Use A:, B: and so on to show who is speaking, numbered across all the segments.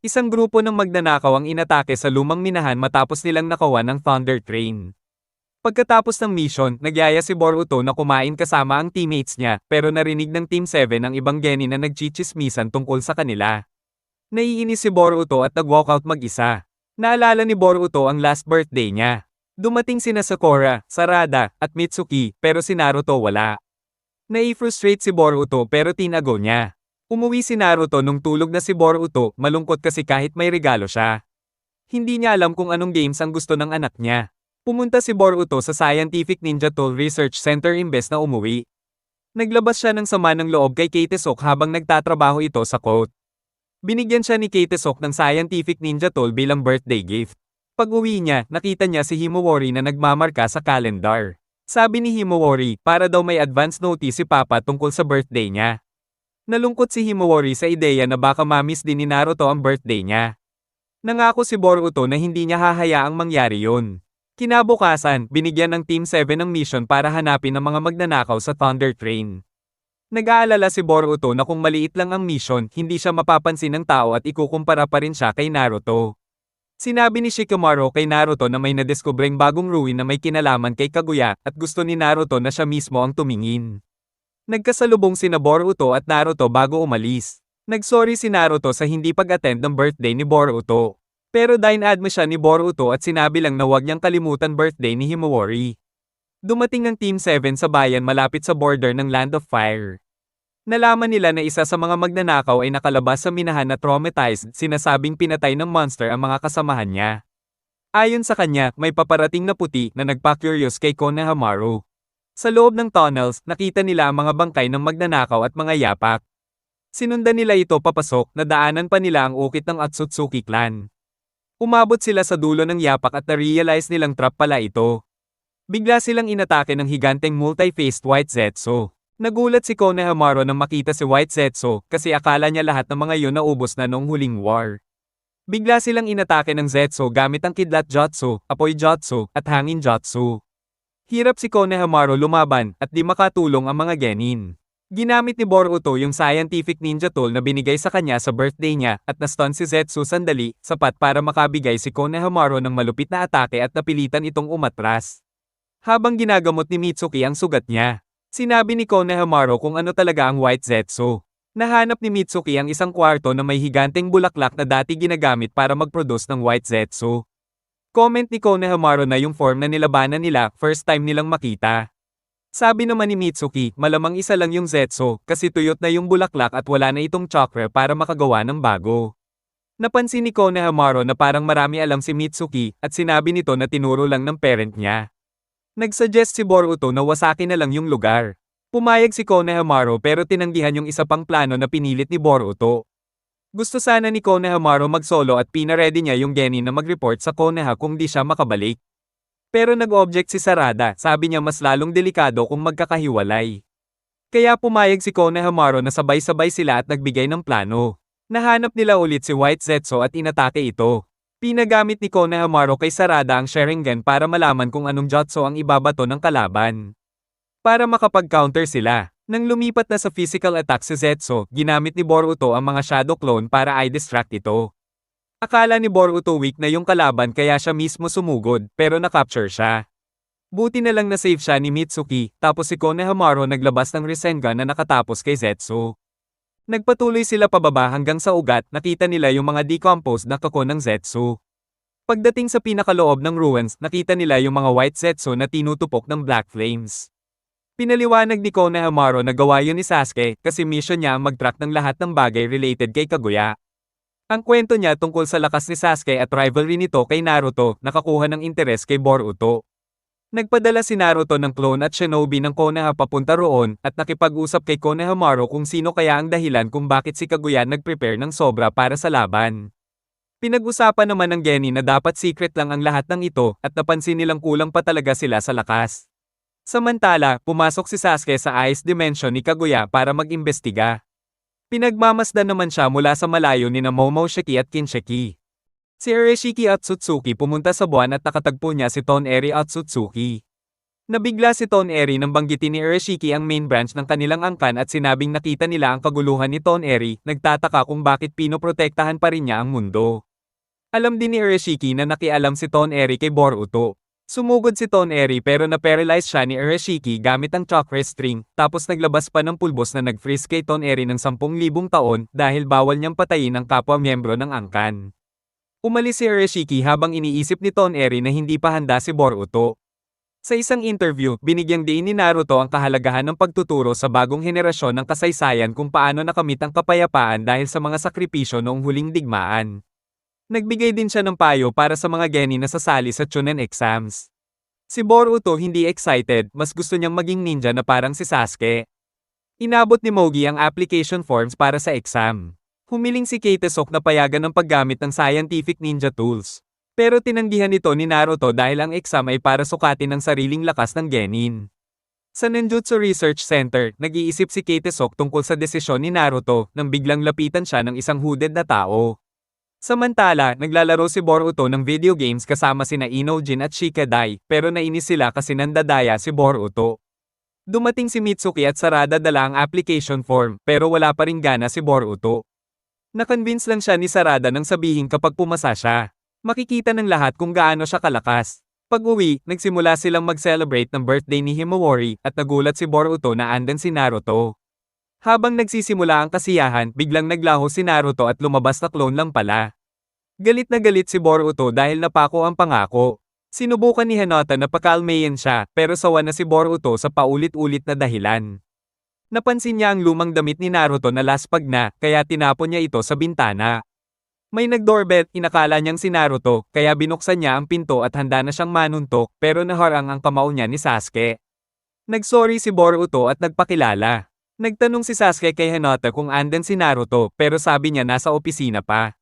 A: Isang grupo ng magnanakaw ang inatake sa lumang minahan matapos nilang nakawan ng Thunder Train. Pagkatapos ng mission, nagyaya si Boruto na kumain kasama ang teammates niya, pero narinig ng Team 7 ang ibang Genin na nagchichismisan tungkol sa kanila. Naiinis si Boruto at nag-walkout mag-isa. Naalala ni Boruto ang last birthday niya. Dumating sina Sakura, Sarada, at Mitsuki, pero si Naruto wala. Nai-frustrate si Boruto pero tinago niya. Umuwi si Naruto nung tulog na si Boruto, malungkot kasi kahit may regalo siya. Hindi niya alam kung anong games ang gusto ng anak niya. Pumunta si Boruto sa Scientific Ninja Tool Research Center imbes na umuwi. Naglabas siya ng sama ng loob kay Kitesok habang nagtatrabaho ito sa quote. Binigyan siya ni Kitesok ng Scientific Ninja Tool bilang birthday gift. Pag-uwi niya, nakita niya si Himawari na nagmamarka sa calendar. Sabi ni Himawari, para daw may advance notice si Papa tungkol sa birthday niya. Nalungkot si Himawari sa ideya na baka mamiss din ni Naruto ang birthday niya. Nangako si Boruto na hindi niya hahayaang mangyari yun. Kinabukasan, binigyan ng Team 7 ng mission para hanapin ang mga magnanakaw sa Thunder Train. Nag-aalala si Boruto na kung maliit lang ang mission, hindi siya mapapansin ng tao at ikukumpara pa rin siya kay Naruto. Sinabi ni Shikamaru kay Naruto na may nadiskubreng bagong ruin na may kinalaman kay Kaguya at gusto ni Naruto na siya mismo ang tumingin. Nagkasalubong sina Boruto at Naruto bago umalis. Nagsorry si Naruto sa hindi pag-attend ng birthday ni Boruto. Pero dinadma siya ni Boruto at sinabi lang na huwag niyang kalimutan birthday ni Himawari. Dumating ang Team 7 sa bayan malapit sa border ng Land of Fire. Nalaman nila na isa sa mga magnanakaw ay nakalabas sa minahan na traumatized, sinasabing pinatay ng monster ang mga kasamahan niya. Ayon sa kanya, may paparating na puti na nagpa-curious kay Konohamaru. Sa loob ng tunnels, nakita nila ang mga bangkay ng magnanakaw at mga yapak. Sinundan nila ito papasok, nadaanan pa nila ang ukit ng Otsutsuki clan. Umabot sila sa dulo ng yapak at na-realize nilang trap pala ito. Bigla silang inatake ng higanteng multi-faced White Zetsu. Nagulat si Konohamaru nang makita si White Zetsu kasi akala niya lahat ng mga yun naubos na noong huling war. Bigla silang inatake ng Zetsu gamit ang Kidlat Jutsu, Apoy Jutsu, at Hangin Jutsu. Hirap si Konohamaru lumaban at di makatulong ang mga genin. Ginamit ni Boruto yung Scientific Ninja Tool na binigay sa kanya sa birthday niya at na-stun si Zetsu sandali, sapat para makabigay si Konohamaru ng malupit na atake at napilitan itong umatras. Habang ginagamot ni Mitsuki ang sugat niya, sinabi ni Konohamaru kung ano talaga ang White Zetsu. Nahanap ni Mitsuki ang isang kwarto na may higanteng bulaklak na dati ginagamit para mag-produce ng White Zetsu. Comment ni Konohamaru na yung form na nilabanan nila, first time nilang makita. Sabi naman ni Mitsuki, malamang isa lang yung Zetsu, kasi tuyot na yung bulaklak at wala na itong chakra para makagawa ng bago. Napansin ni Konohamaru na parang marami alam si Mitsuki, at sinabi nito na tinuro lang ng parent niya. Nagsuggest si Boruto na wasakin na lang yung lugar. Pumayag si Konohamaru pero tinanggihan yung isa pang plano na pinilit ni Boruto. Gusto sana ni Konohamaru mag-solo at pinaredy niya yung genin na mag-report sa Konoha kung di siya makabalik. Pero nag-object si Sarada, sabi niya mas lalong delikado kung magkakahiwalay. Kaya pumayag si Konohamaru na sabay-sabay sila at nagbigay ng plano. Nahanap nila ulit si White Zetsu at inatake ito. Pinagamit ni Konohamaru kay Sarada ang Sharingan para malaman kung anong jutsu ang ibabato ng kalaban. Para makapag-counter sila. Nang lumipat na sa physical attack si Zetsu, ginamit ni Boruto ang mga shadow clone para i-distract ito. Akala ni Boruto weak na yung kalaban kaya siya mismo sumugod, pero na-capture siya. Buti na lang na-save siya ni Mitsuki, tapos si Konohamaru naglabas ng Rasengan na nakatapos kay Zetsu. Nagpatuloy sila pababa hanggang sa ugat, nakita nila yung mga decomposed na kako ng Zetsu. Pagdating sa pinakaloob ng ruins, nakita nila yung mga White Zetsu na tinutupok ng Black Flames. Pinaliwanag ni Konohamaru na gawa yun ni Sasuke kasi mission niya ang mag-track ng lahat ng bagay related kay Kaguya. Ang kwento niya tungkol sa lakas ni Sasuke at rivalry nito kay Naruto, nakakuha ng interes kay Boruto. Nagpadala si Naruto ng clone at shinobi ng Konoha papunta roon, at nakipag-usap kay Konohamaru kung sino kaya ang dahilan kung bakit si Kaguya nag-prepare ng sobra para sa laban. Pinag-usapan naman ng genin na dapat secret lang ang lahat ng ito, at napansin nilang kulang pa talaga sila sa lakas. Samantala, pumasok si Sasuke sa Ice Dimension ni Kaguya para mag-imbestiga. Pinagmamasdan naman siya mula sa malayo nina Momoshiki at Kinshiki. Si Urashiki Otsutsuki pumunta sa buwan at nakatagpo niya si Toneri Otsutsuki. Nabigla si Toneri nang banggitin ni Urashiki ang main branch ng kanilang angkan at sinabing nakita nila ang kaguluhan ni Toneri, nagtataka kung bakit pinoprotektahan pa rin niya ang mundo. Alam din ni Urashiki na nakialam si Toneri kay Boruto. Sumugod si Toneri pero na-paralyze siya ni Urashiki gamit ang chakra string, tapos naglabas pa ng pulbos na nag-freeze kay Toneri ng 10,000 taon dahil bawal niyang patayin ang kapwa miyembro ng angkan. Umalis si Urashiki habang iniisip ni Toneri na hindi pa handa si Boruto. Sa isang interview, binigyang diin ni Naruto ang kahalagahan ng pagtuturo sa bagong henerasyon ng kasaysayan kung paano nakamit ang kapayapaan dahil sa mga sakripisyo noong huling digmaan. Nagbigay din siya ng payo para sa mga genin na sasali sa Chunin exams. Si Boruto hindi excited, mas gusto niyang maging ninja na parang si Sasuke. Inabot ni Mogi ang application forms para sa exam. Humiling si Keitesok na payagan ng paggamit ng scientific ninja tools. Pero tinanggihan nito ni Naruto dahil ang exam ay para sukatin ang sariling lakas ng genin. Sa Ninjutsu Research Center, nag-iisip si Keitesok tungkol sa desisyon ni Naruto nang biglang lapitan siya ng isang hooded na tao. Samantala, naglalaro si Boruto ng video games kasama sina Inojin at Shikadai, pero nainis sila kasi nandadaya si Boruto. Dumating si Mitsuki at Sarada dala ang application form, pero wala pa ring gana si Boruto. Na-convince lang siya ni Sarada nang sabihin kapag pumasa siya. Makikita ng lahat kung gaano siya kalakas. Pag-uwi, nagsimula silang mag-celebrate ng birthday ni Himawari at nagulat si Boruto na andan si Naruto. Habang nagsisimula ang kasiyahan, biglang naglaho si Naruto at lumabas na clone lang pala. Galit na galit si Boruto dahil napako ang pangako. Sinubukan ni Hinata na pakalmayin siya pero sawa na si Boruto sa paulit-ulit na dahilan. Napansin niya ang lumang damit ni Naruto na laspag na, kaya tinapon niya ito sa bintana. May nag-doorbell, inakala niyang si Naruto, kaya binuksan niya ang pinto at handa na siyang manuntok pero naharang ang kamao niya ni Sasuke. Nagsorry si Boruto at nagpakilala. Nagtanong si Sasuke kay Hinata kung andan si Naruto pero sabi niya nasa opisina pa.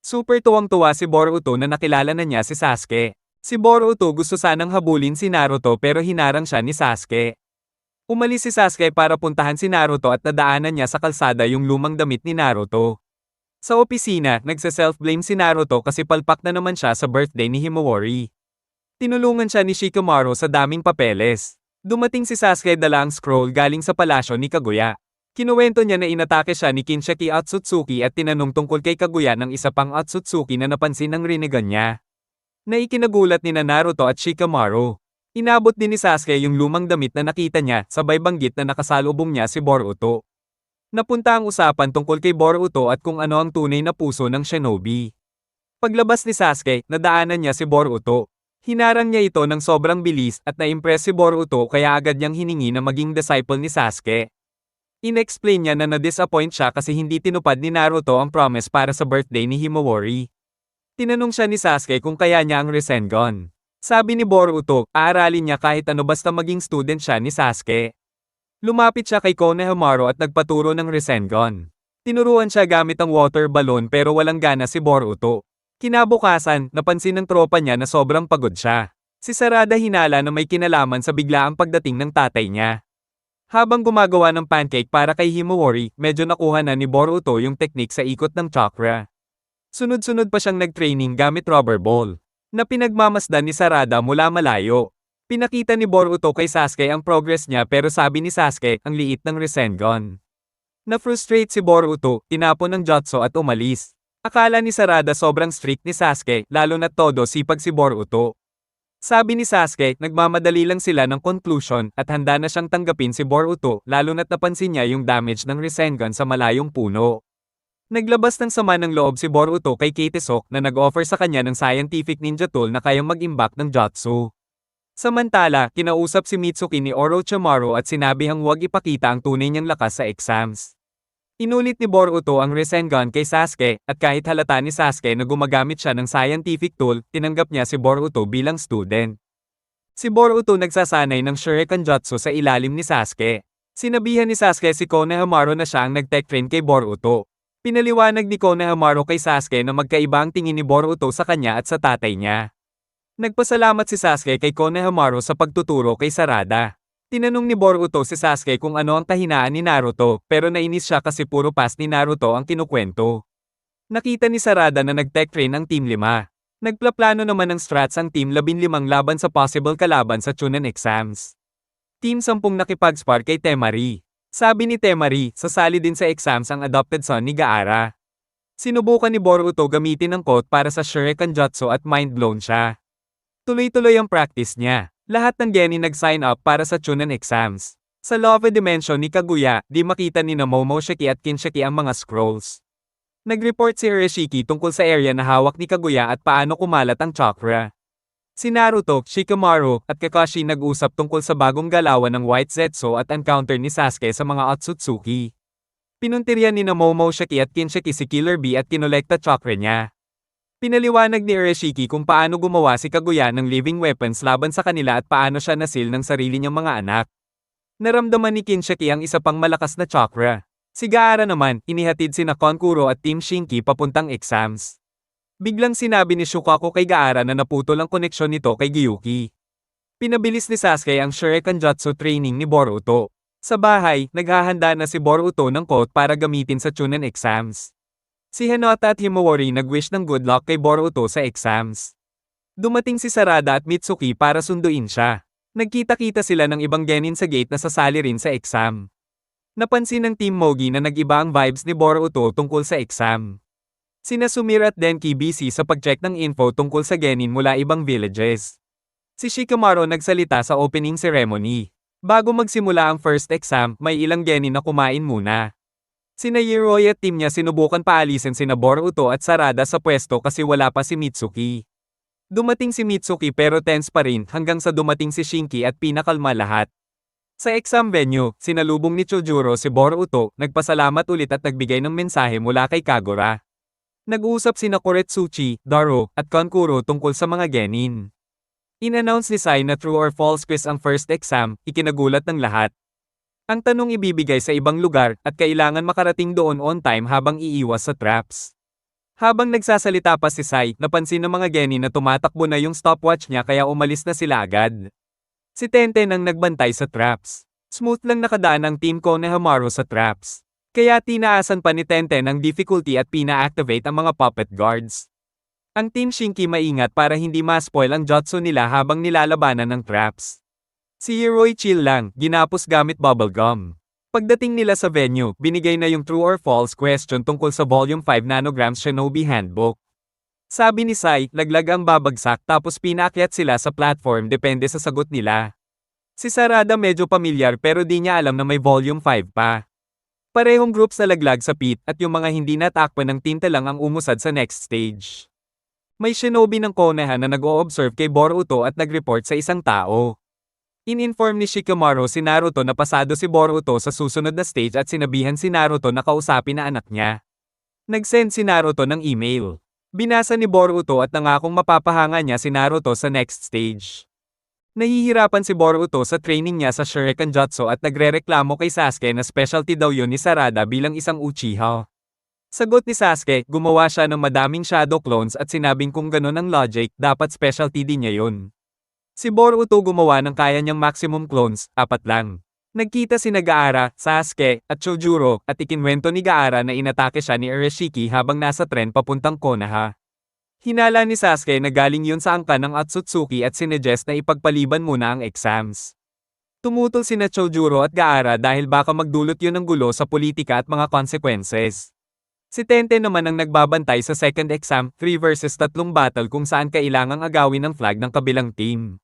A: Super tuwang-tuwa si Boruto na nakilala na niya si Sasuke. Si Boruto gusto sanang habulin si Naruto pero hinarang siya ni Sasuke. Umalis si Sasuke para puntahan si Naruto at nadaanan niya sa kalsada yung lumang damit ni Naruto. Sa opisina, nagsa-self-blame si Naruto kasi palpak na naman siya sa birthday ni Himawari. Tinulungan siya ni Shikamaru sa daming papeles. Dumating si Sasuke dala ang scroll galing sa palasyo ni Kaguya. Kinuwento niya na inatake siya ni Kinshaki Otsutsuki at tinanong tungkol kay Kaguya ng isa pang Otsutsuki na napansin ng rinigan niya. Naikinagulat ni Naruto at Shikamaru. Inabot din ni Sasuke yung lumang damit na nakita niya, sabay banggit na nakasalubong niya si Boruto. Napunta ang usapan tungkol kay Boruto at kung ano ang tunay na puso ng shinobi. Paglabas ni Sasuke, nadaanan niya si Boruto. Hinarang niya ito ng sobrang bilis at na-impress si Boruto kaya agad niyang hiningi na maging disciple ni Sasuke. In-explain niya na na-disappoint siya kasi hindi tinupad ni Naruto ang promise para sa birthday ni Himawari. Tinanong siya ni Sasuke kung kaya niya ang Rasengan. Sabi ni Boruto, aaralin niya kahit ano basta maging student siya ni Sasuke. Lumapit siya kay Konohamaru at nagpaturo ng Rasengan. Tinuruan siya gamit ang water balloon pero walang gana si Boruto. Kinabukasan, napansin ng tropa niya na sobrang pagod siya. Si Sarada hinala na may kinalaman sa biglaang pagdating ng tatay niya. Habang gumagawa ng pancake para kay Himawari, medyo nakuha na ni Boruto yung teknik sa ikot ng chakra. Sunod-sunod pa siyang nag-training gamit rubber ball, na pinagmamasdan ni Sarada mula malayo. Pinakita ni Boruto kay Sasuke ang progress niya pero sabi ni Sasuke, ang liit ng Rasengan. Na-frustrate si Boruto, tinapon ng jutsu at umalis. Akala ni Sarada sobrang strict ni Sasuke, lalo na todo sipag si Boruto. Sabi ni Sasuke, nagmamadali lang sila ng conclusion at handa na siyang tanggapin si Boruto, lalo na't napansin niya yung damage ng Rasengan sa malayong puno. Naglabas ng sama ng loob si Boruto kay Keitesok na nag-offer sa kanya ng scientific ninja tool na kayang mag-imbak ng jutsu. Samantala, kinausap si Mitsuki ni Orochimaru at sinabihang huwag ipakita ang tunay niyang lakas sa exams. Inulit ni Boruto ang Rasengan kay Sasuke, at kahit halata ni Sasuke na gumagamit siya ng scientific tool, tinanggap niya si Boruto bilang student. Si Boruto nagsasanay ng Shuriken Jutsu sa ilalim ni Sasuke. Sinabihan ni Sasuke si Konohamaru na siya ang nag-tech train kay Boruto. Pinaliwanag ni Konohamaru kay Sasuke na magkaiba ang tingin ni Boruto sa kanya at sa tatay niya. Nagpasalamat si Sasuke kay Konohamaru sa pagtuturo kay Sarada. Tinanong ni Boruto si Sasuke kung ano ang kahinaan ni Naruto, pero nainis siya kasi puro past ni Naruto ang kinukwento. Nakita ni Sarada na nag-tech train ang Team 5. Nagplaplano naman ng strats ang Team 15 laban sa possible kalaban sa Chunin exams. Team 10 nakipag-spar kay Temari. Sabi ni Temari, sasali din sa exams ang adopted son ni Gaara. Sinubukan ni Boruto gamitin ang quote para sa Shuriken Jutsu at mind-blown siya. Tuloy-tuloy ang practice niya. Lahat ng genin nag-sign up para sa Chunin exams. Sa Love Dimension ni Kaguya, di makita ni Momoshiki at Kinshiki ang mga scrolls. Nag-report si Urashiki tungkol sa area na hawak ni Kaguya at paano kumalat ang chakra. Si Naruto, Shikamaru, at Kakashi nag-usap tungkol sa bagong galawan ng White Zetsu at encounter ni Sasuke sa mga Otsutsuki. Pinuntiryan ni Momoshiki at Kinshiki si Killer Bee at kinolekta chakra niya. Pinaliwanag ni Urashiki kung paano gumawa si Kaguya ng living weapons laban sa kanila at paano siya nasil ng sarili niyang mga anak. Naramdaman ni Kinshiki ang isa pang malakas na chakra. Si Gaara naman, inihatid sina Konkuro at Team Shinki papuntang exams. Biglang sinabi ni Shukaku kay Gaara na naputol ang koneksyon nito kay Gyuki. Pinabilis ni Sasuke ang Shuriken Jutsu training ni Boruto. Sa bahay, naghahanda na si Boruto ng quote para gamitin sa Chunin exams. Si Hinata at Himawari nag-wish ng good luck kay Boruto sa exams. Dumating si Sarada at Mitsuki para sunduin siya. Nagkita-kita sila ng ibang genin sa gate na sasali rin sa exam. Napansin ng Team Mogi na nag-iba ang vibes ni Boruto tungkol sa exam. Sina Sumire at Denki busy sa pag-check ng info tungkol sa genin mula ibang villages. Si Shikamaru nagsalita sa opening ceremony. Bago magsimula ang first exam, may ilang genin na kumain muna. Sina Yoroi at team niya sinubukan paalisin sina Boruto at Sarada sa pwesto kasi wala pa si Mitsuki. Dumating si Mitsuki pero tense pa rin hanggang sa dumating si Shinki at pinakalma lahat. Sa exam venue, sinalubong ni Chojuro si Boruto, nagpasalamat ulit at nagbigay ng mensahe mula kay Kagura. Nag-uusap sina Koretsuchi, Daro, at Konkuro tungkol sa mga genin. In-announce ni Sai na true or false quiz ang first exam, ikinagulat ng lahat. Ang tanong ibibigay sa ibang lugar at kailangan makarating doon on time habang iiwas sa traps. Habang nagsasalita pa si Sai, napansin ng mga genin na tumatakbo na yung stopwatch niya kaya umalis na sila agad. Si Tenten ang nagbantay sa traps. Smooth lang nakadaan ang Team Konohamaru sa traps. Kaya tinaasan pa ni Tenten ang difficulty at pina-activate ang mga puppet guards. Ang Team Shinki maingat para hindi ma-spoil ang jutsu nila habang nilalabanan ng traps. Si Yoroi chill lang, ginapos gamit bubblegum. Pagdating nila sa venue, binigay na yung true or false question tungkol sa Volume 5 Nanograms Shinobi Handbook. Sabi ni Sai, laglag ang babagsak tapos pinaakyat sila sa platform depende sa sagot nila. Si Sarada medyo pamilyar pero di niya alam na may Volume 5 pa. Parehong groups na laglag sa pit at yung mga hindi natakpan ng tinta lang ang umusad sa next stage. May shinobi ng Konoha na nag-o-observe kay Boruto at nag-report sa isang tao. In-inform ni Shikamaru si Naruto na pasado si Boruto sa susunod na stage at sinabihan si Naruto na kausapin na anak niya. Nag-send si Naruto ng email. Binasa ni Boruto at nangakong mapapahanga niya si Naruto sa next stage. Nahihirapan si Boruto sa training niya sa Shuriken Jutsu at nagrereklamo kay Sasuke na specialty daw yun ni Sarada bilang isang Uchiha. Sagot ni Sasuke, gumawa siya ng madaming shadow clones at sinabing kung ganun ang logic, dapat specialty din niya yun. Si Boruto gumawa ng kaya niyang maximum clones, 4 lang. Nagkita si Gaara, Sasuke, at Chojuro, at ikinwento ni Gaara na inatake siya ni Urashiki habang nasa tren papuntang Konoha. Hinala ni Sasuke na galing yun sa angkan ng Otsutsuki at sinuggest na ipagpaliban muna ang exams. Tumutol sina Chojuro at Gaara dahil baka magdulot yun ng gulo sa politika at mga consequences. Si Tenten naman ang nagbabantay sa second exam, 3 versus 3 battle kung saan kailangang agawin ang flag ng kabilang team.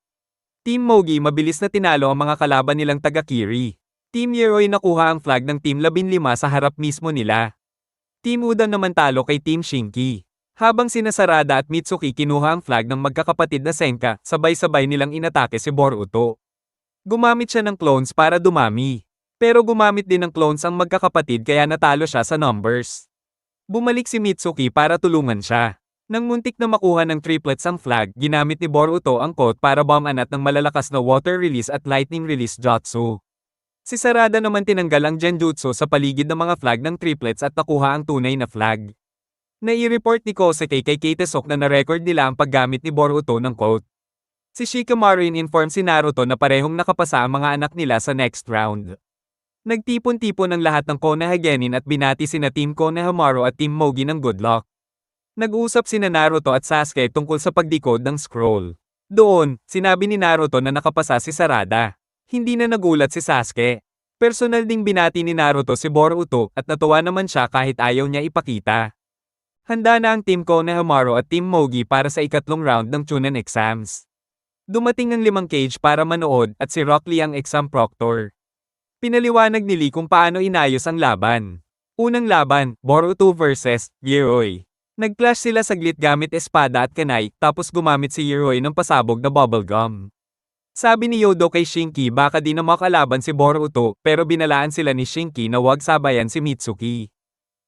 A: Team Mogi mabilis na tinalo ang mga kalaban nilang taga-Kiri. Team Yoroi nakuha ang flag ng Team 15 sa harap mismo nila. Team Udan naman talo kay Team Shinki. Habang sina Sarada at Mitsuki kinuha ang flag ng magkakapatid na Senka, sabay-sabay nilang inatake si Boruto. Gumamit siya ng clones para dumami. Pero gumamit din ng clones ang magkakapatid kaya natalo siya sa numbers. Bumalik si Mitsuki para tulungan siya. Nang muntik na makuha ng triplets ang flag, ginamit ni Boruto ang quote para bomb-anat ng malalakas na water release at lightning release jutsu. Si Sarada naman tinanggal ang genjutsu sa paligid ng mga flag ng triplets at nakuha ang tunay na flag. Nai-report ni Kosuke kay Kitesok na na-record nila ang paggamit ni Boruto ng quote. Si Shikamaru in-inform si Naruto na parehong nakapasa ang mga anak nila sa next round. Nagtipon-tipon ang lahat ng Konoha genin at binati sina Team Konohamaru at Team Mogi ng good luck. Nag-usap sina Naruto at Sasuke tungkol sa pagdikod ng scroll. Doon, sinabi ni Naruto na nakapasa si Sarada. Hindi na nagulat si Sasuke. Personal ding binati ni Naruto si Boruto at natuwa naman siya kahit ayaw niya ipakita. Handa na ang Team Konohamaru at Team Mogi para sa ikatlong round ng Chunin exams. Dumating ang 5 cage para manood at si Rock Lee ang exam proctor. Pinaliwanag ni Lee kung paano inayos ang laban. Unang laban, Boruto vs. Yoroi. Nag-clash sila saglit gamit espada at kanay, tapos gumamit si Yoroi ng pasabog na bubblegum. Sabi ni Yodo kay Shinki baka di na makalaban si Boruto, pero binalaan sila ni Shinki na wag sabayan si Mitsuki.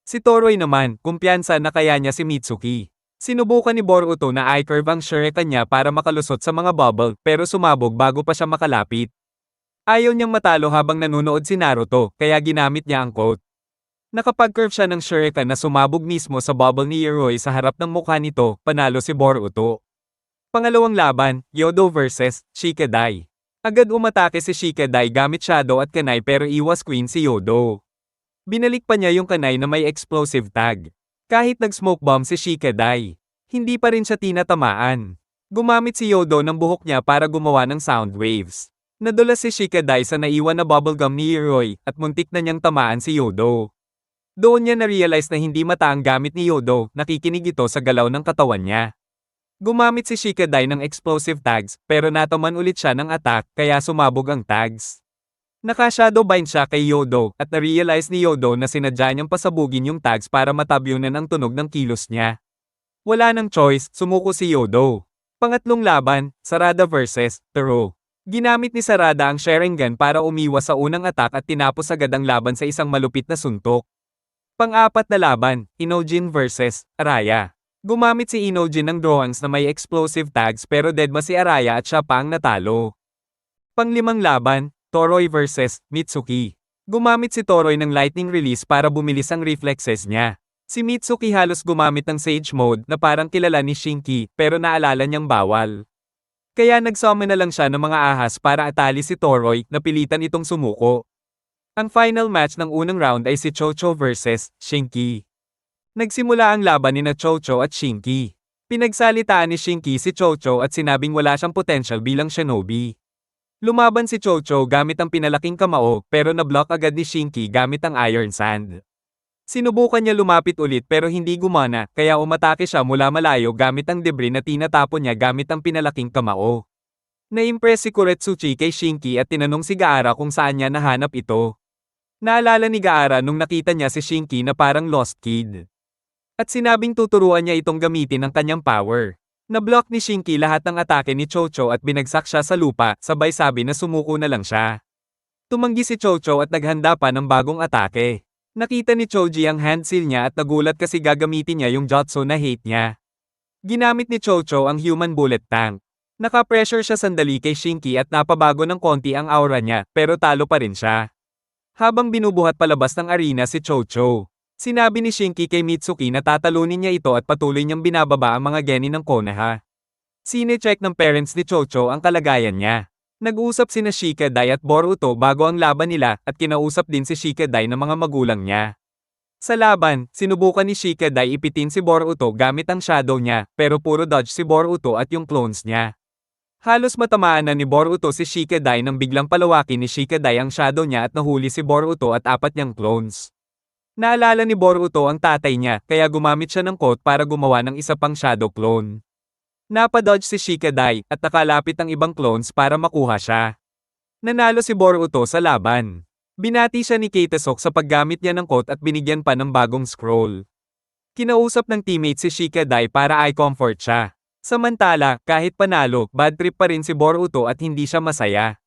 A: Si Toroy naman, kumpiyansa na kaya niya si Mitsuki. Sinubukan ni Boruto na I-curve ang shuriken niya para makalusot sa mga bubble, pero sumabog bago pa siya makalapit. Ayaw niyang matalo habang nanonood si Naruto, kaya ginamit niya ang quote. Nakapag-curve siya ng shuriken na sumabog mismo sa bubble ni Yoroi sa harap ng mukha nito, panalo si Boruto. Pangalawang laban, Yodo vs. Shikadai. Agad umatake si Shikadai gamit shadow at kanay pero iwas queen si Yodo. Binalik pa niya yung kanay na may explosive tag. Kahit nag-smoke bomb si Shikadai, hindi pa rin siya tinatamaan. Gumamit si Yodo ng buhok niya para gumawa ng sound waves. Nadulas si Shikadai sa naiwan na bubblegum ni Yoroi at muntik na niyang tamaan si Yodo. Doon niya na-realize na hindi mata ang gamit ni Yodo, nakikinig ito sa galaw ng katawan niya. Gumamit si Shikadai ng explosive tags, pero nataman ulit siya ng attack, kaya sumabog ang tags. Naka-shadow bind siya kay Yodo, at na-realize ni Yodo na sinadya niyang pasabugin yung tags para matabyunan ang tunog ng kilos niya. Wala nang choice, sumuko si Yodo. Pangatlong laban, Sarada vs. Taro. Ginamit ni Sarada ang Sharingan para umiwas sa unang attack at tinapos agad ang laban sa isang malupit na suntok. Pang-apat na laban, Inojin vs. Araya. Gumamit si Inojin ng drawings na may explosive tags pero deadma si Araya at siya pa ang natalo. Pang-5 laban, Toroy vs. Mitsuki. Gumamit si Toroy ng lightning release para bumilis ang reflexes niya. Si Mitsuki halos gumamit ng Sage Mode na parang kilala ni Shinki pero naalala niyang bawal. Kaya nag-summon na lang siya ng mga ahas para atali si Toroy na pilitan itong sumuko. Ang final match ng unang round ay si Chocho vs. Shinki. Nagsimula ang laban nina Chocho at Shinki. Pinagsalitaan ni Shinki si Chocho at sinabing wala siyang potential bilang shinobi. Lumaban si Chocho gamit ang pinalaking kamao pero na-block agad ni Shinki gamit ang Iron Sand. Sinubukan niya lumapit ulit pero hindi gumana kaya umatake siya mula malayo gamit ang debris na tinatapon niya gamit ang pinalaking kamao. Na-impress si Kuretsuchi kay Shinki at tinanong si Gaara kung saan niya nahanap ito. Naalala ni Gaara nung nakita niya si Shinki na parang lost kid. At sinabing tuturuan niya itong gamitin ang kanyang power. Na-block ni Shinki lahat ng atake ni Chocho at binagsak siya sa lupa, sabay sabi na sumuko na lang siya. Tumanggi si Chocho at naghanda pa ng bagong atake. Nakita ni Choji ang hand seal niya at nagulat kasi gagamitin niya yung jutsu na hate niya. Ginamit ni Chocho ang human bullet tank. Naka-pressure siya sandali kay Shinki at napabago ng konti ang aura niya, pero talo pa rin siya. Habang binubuhat palabas ng arena si Chocho, sinabi ni Shinki kay Mitsuki na tatalunin niya ito at patuloy niyang binababa ang mga geni ng Konoha. Sine-check ng parents ni Chocho ang kalagayan niya. Nag-usap sina Shikadai at Boruto bago ang laban nila at kinausap din si Shikadai ng mga magulang niya. Sa laban, sinubukan ni Shikadai ipitin si Boruto gamit ang shadow niya, pero puro dodge si Boruto at yung clones niya. Halos matamaan na ni Boruto si Shikadai nang biglang palawakin ni Shikadai ang shadow niya at nahuli si Boruto at 4 niyang clones. Naalala ni Boruto ang tatay niya, kaya gumamit siya ng quote para gumawa ng isa pang shadow clone. Napadodge si Shikadai at nakalapit ang ibang clones para makuha siya. Nanalo si Boruto sa laban. Binati siya ni Kitesok sa paggamit niya ng quote at binigyan pa ng bagong scroll. Kinausap ng teammate si Shikadai para i-comfort siya. Samantala, kahit panalo, bad trip pa rin si Boruto at hindi siya masaya.